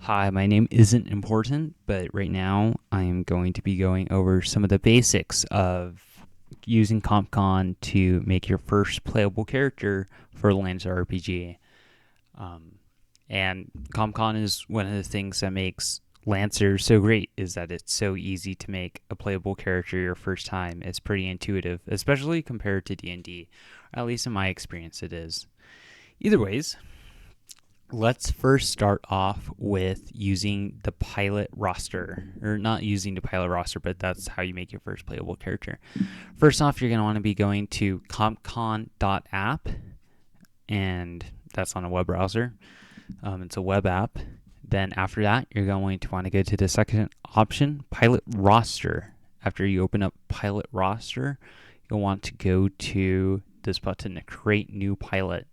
Hi, my name isn't important, but right now I am going to be going over some of the basics of using COMPCON to make your first playable character for LANCER RPG. Um, and COMPCON is one of the things that makes Lancer so great, is that it's so easy to make a playable character your first time. It's pretty intuitive, especially compared to D&D. At least in my experience it is. Either ways, let's first start off with using the pilot roster, or not using the pilot roster, but that's how you make your first playable character. First off, you're going to want to be going to compcon.app, and that's on a web browser. It's a web app. Then after that, you're going to want to go to the second option, pilot roster. After you open up pilot roster, you'll want to go to this button, create new pilot.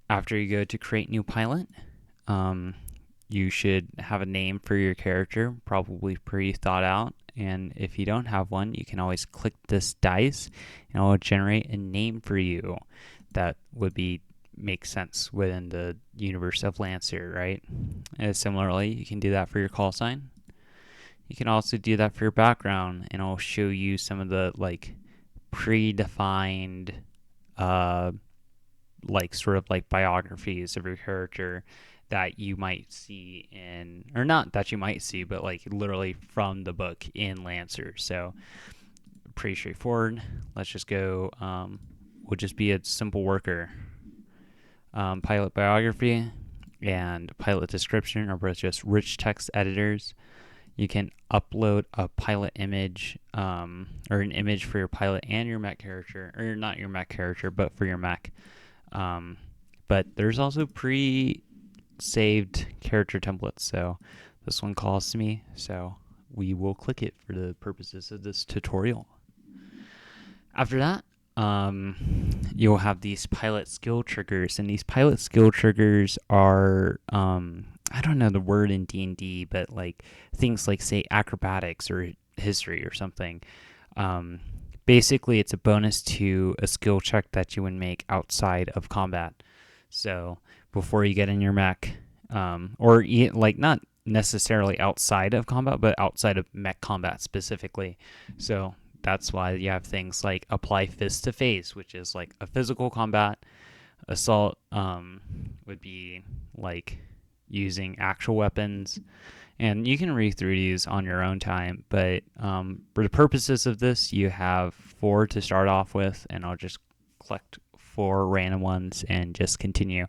After you go to create new pilot, you should have a name for your character, probably pretty thought out. And if you don't have one, you can always click this dice and it will generate a name for you that would make sense within the universe of Lancer, right? And similarly, you can do that for your call sign. You can also do that for your background, and it'll show you some of the predefined sort of biographies of your character that you might see in, or not that you might see, but literally from the book in Lancer. So pretty straightforward. Let's just go, we'll just be a simple worker. Pilot biography and pilot description are both just rich text editors. You can upload a pilot image, or an image for your pilot and your mech character, or not your mech character, but for your mech. But there's also pre-saved character templates, so this one calls to me, so we will click it for the purposes of this tutorial. After that, you'll have these pilot skill triggers, and these pilot skill triggers are, I don't know the word in D&D, but things like, say, acrobatics or history or something. Basically, it's a bonus to a skill check that you would make outside of combat. So before you get in your mech, or not necessarily outside of combat, but outside of mech combat specifically. So that's why you have things like apply fist to face, which is like a physical combat. Assault would be like using actual weapons. And you can read through these on your own time, but for the purposes of this, you have 4 to start off with, and I'll just collect 4 random ones and just continue.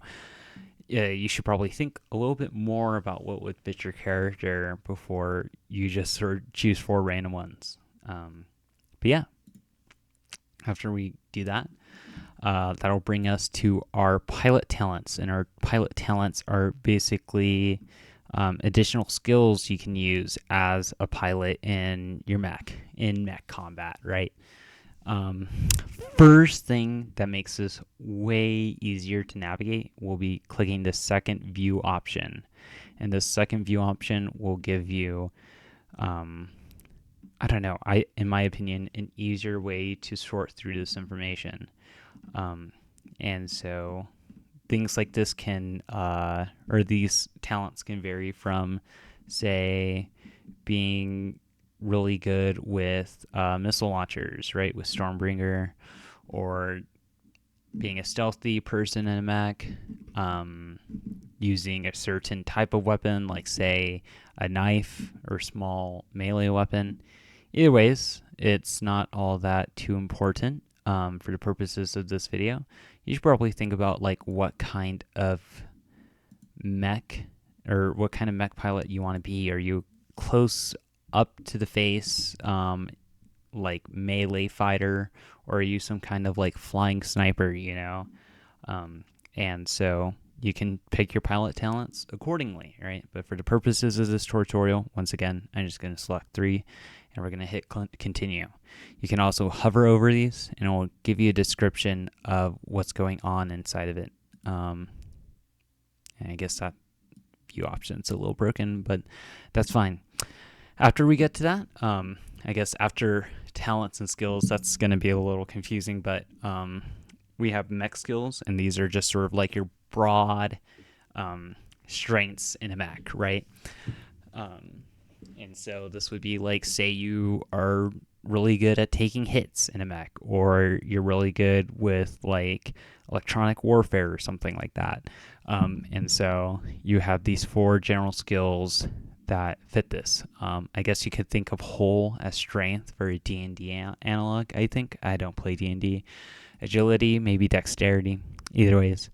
You should probably think a little bit more about what would fit your character before you just sort of choose 4 random ones. But yeah, after we do that, that'll bring us to our pilot talents, and our pilot talents are basically additional skills you can use as a pilot in your mech, in mech combat, right? First thing that makes this way easier to navigate will be clicking the second view option. And the second view option will give you, in my opinion, an easier way to sort through this information. And so things like this can, or these talents can vary from, say, being really good with missile launchers, right, with Stormbringer, or being a stealthy person in a mech, using a certain type of weapon, like, say, a knife or small melee weapon. Either ways, it's not all that too important for the purposes of this video. You should probably think about what kind of mech, or what kind of mech pilot you want to be. Are you close up to the face, melee fighter, or are you some kind of flying sniper, and so you can pick your pilot talents accordingly, right? But for the purposes of this tutorial, once again, I'm just going to select 3, and we're going to hit continue. You can also hover over these, and it will give you a description of what's going on inside of it. And I guess that view option's a little broken, but that's fine. After we get to that, I guess after talents and skills, that's going to be a little confusing, but we have mech skills, and these are just sort of your broad strengths in a mech, right? Um, and so this would be like, say you are really good at taking hits in a mech, or you're really good with like electronic warfare or something like that. And so you have these 4 general skills that fit this. I guess you could think of whole as strength for a D&D analog. I think I don't play D&D. Agility, maybe dexterity. Either ways,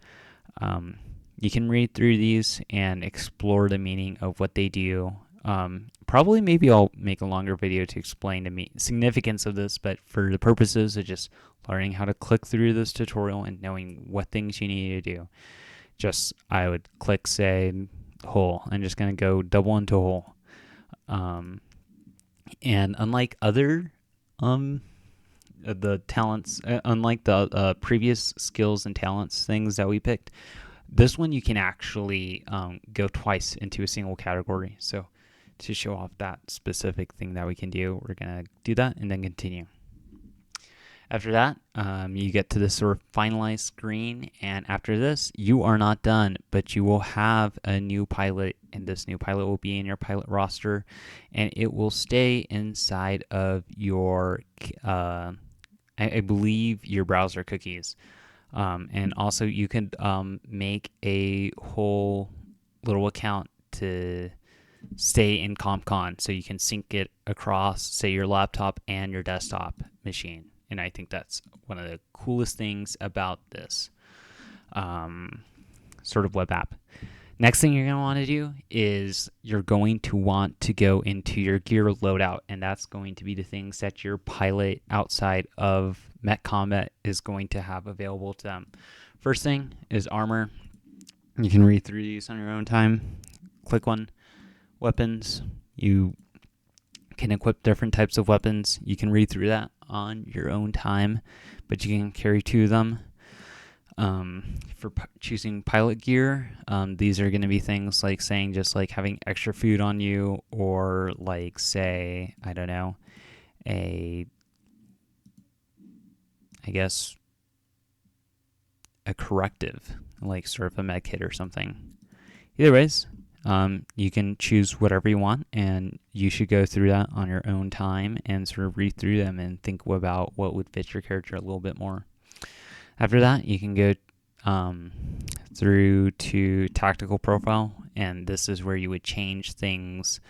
you can read through these and explore the meaning of what they do. Probably maybe I'll make a longer video to explain to me significance of this, but for the purposes of just learning how to click through this tutorial and knowing what things you need to do, just I would click, say, whole. I'm just going to go double into whole. And unlike other the talents, unlike the previous skills and talents things that we picked, this one you can actually go twice into a single category. So to show off that specific thing that we can do, we're going to do that and then continue. After that, you get to this sort of finalized screen, and after this, you are not done, but you will have a new pilot, and this new pilot will be in your pilot roster, and it will stay inside of your, I believe, your browser cookies. And also, you can make a whole little account to stay in COMPCON, so you can sync it across, say, your laptop and your desktop machine. And I think that's one of the coolest things about this sort of web app. Next thing you're going to want to do is you're going to want to go into your gear loadout, and that's going to be the things that your pilot outside of Mech Combat is going to have available to them. First thing is armor. You can read through these on your own time. Click one. Weapons. You can equip different types of weapons. You can read through that on your own time, but you can carry 2 of them. For choosing pilot gear, these are going to be things like saying just like having extra food on you, or like, say, I don't know, I guess a corrective, like sort of a med kit or something. Either ways, you can choose whatever you want, and you should go through that on your own time and sort of read through them and think about what would fit your character a little bit more. After that, you can go through to tactical profile, and this is where you would change things.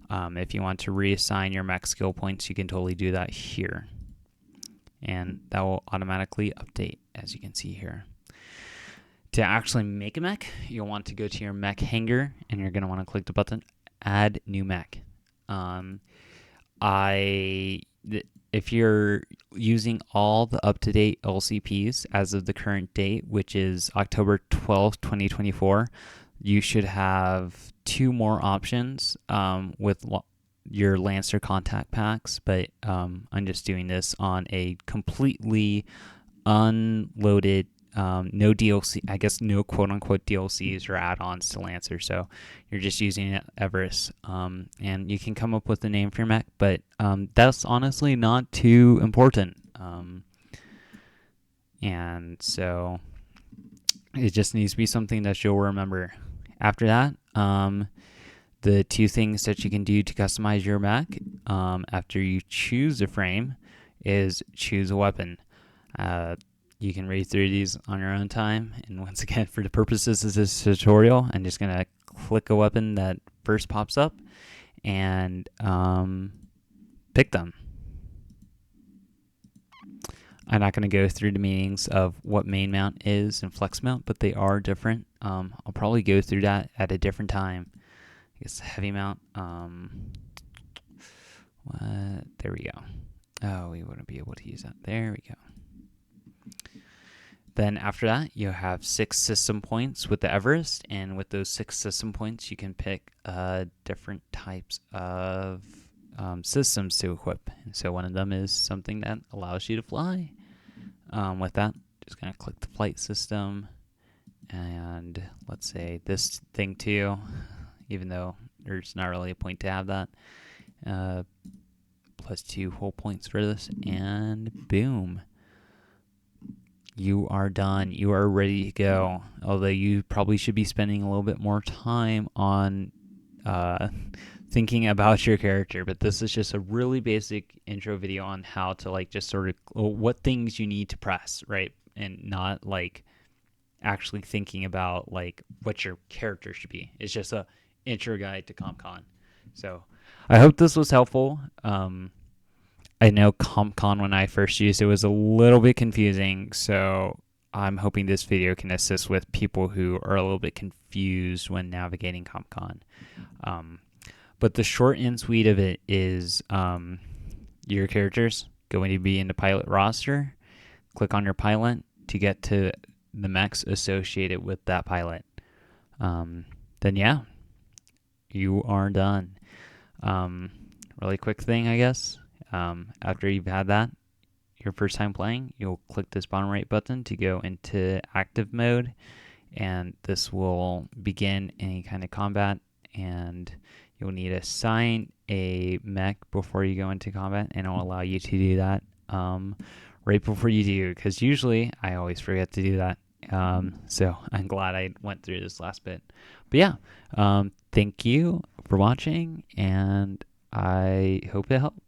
If you want to reassign your mech skill points, you can totally do that here, and that will automatically update, as you can see here. To actually make a mech, you'll want to go to your mech hanger, and you're going to want to click the button Add New Mech. If you're using all the up-to-date LCPs as of the current date, which is October 12th, 2024, you should have 2 more options with your Lancer contact packs, but I'm just doing this on a completely unloaded, no DLC, I guess no quote-unquote DLCs or add-ons to Lancer, so you're just using Everest, and you can come up with a name for your mech, but that's honestly not too important, and so it just needs to be something that you'll remember. After that, the 2 things that you can do to customize your mech after you choose a frame is choose a weapon. You can read through these on your own time, and once again, for the purposes of this tutorial, I'm just going to click a weapon that first pops up and pick them. I'm not going to go through the meanings of what main mount is and flex mount, but they are different. I'll probably go through that at a different time. I guess heavy mount. There we go. Oh, we wouldn't be able to use that. There we go. Then after that, you have 6 system points with the Everest, and with those 6 system points, you can pick different types of systems to equip. And so one of them is something that allows you to fly. With that, just going to click the flight system, and let's say this thing too, even though there's not really a point to have that. Plus 2 whole points for this, and boom. you are done. You are ready to go. Although you probably should be spending a little bit more time on uh, thinking about your character, but this is just a really basic intro video on how to like just sort of what things you need to press, right? And not like actually thinking about like what your character should be. It's just a intro guide to CompCon. So I hope this was helpful. I know CompCon when I first used it was a little bit confusing, so I'm hoping this video can assist with people who are a little bit confused when navigating CompCon. But the short and sweet of it is your character's going to be in the pilot roster. Click on your pilot to get to the mechs associated with that pilot. Then yeah, you are done. Really quick thing, I guess. After you've had that, your first time playing, you'll click this bottom right button to go into active mode, and this will begin any kind of combat, and you'll need to assign a mech before you go into combat, and it'll allow you to do that right before you do, because usually I always forget to do that. So I'm glad I went through this last bit. But yeah, thank you for watching, and I hope it helped.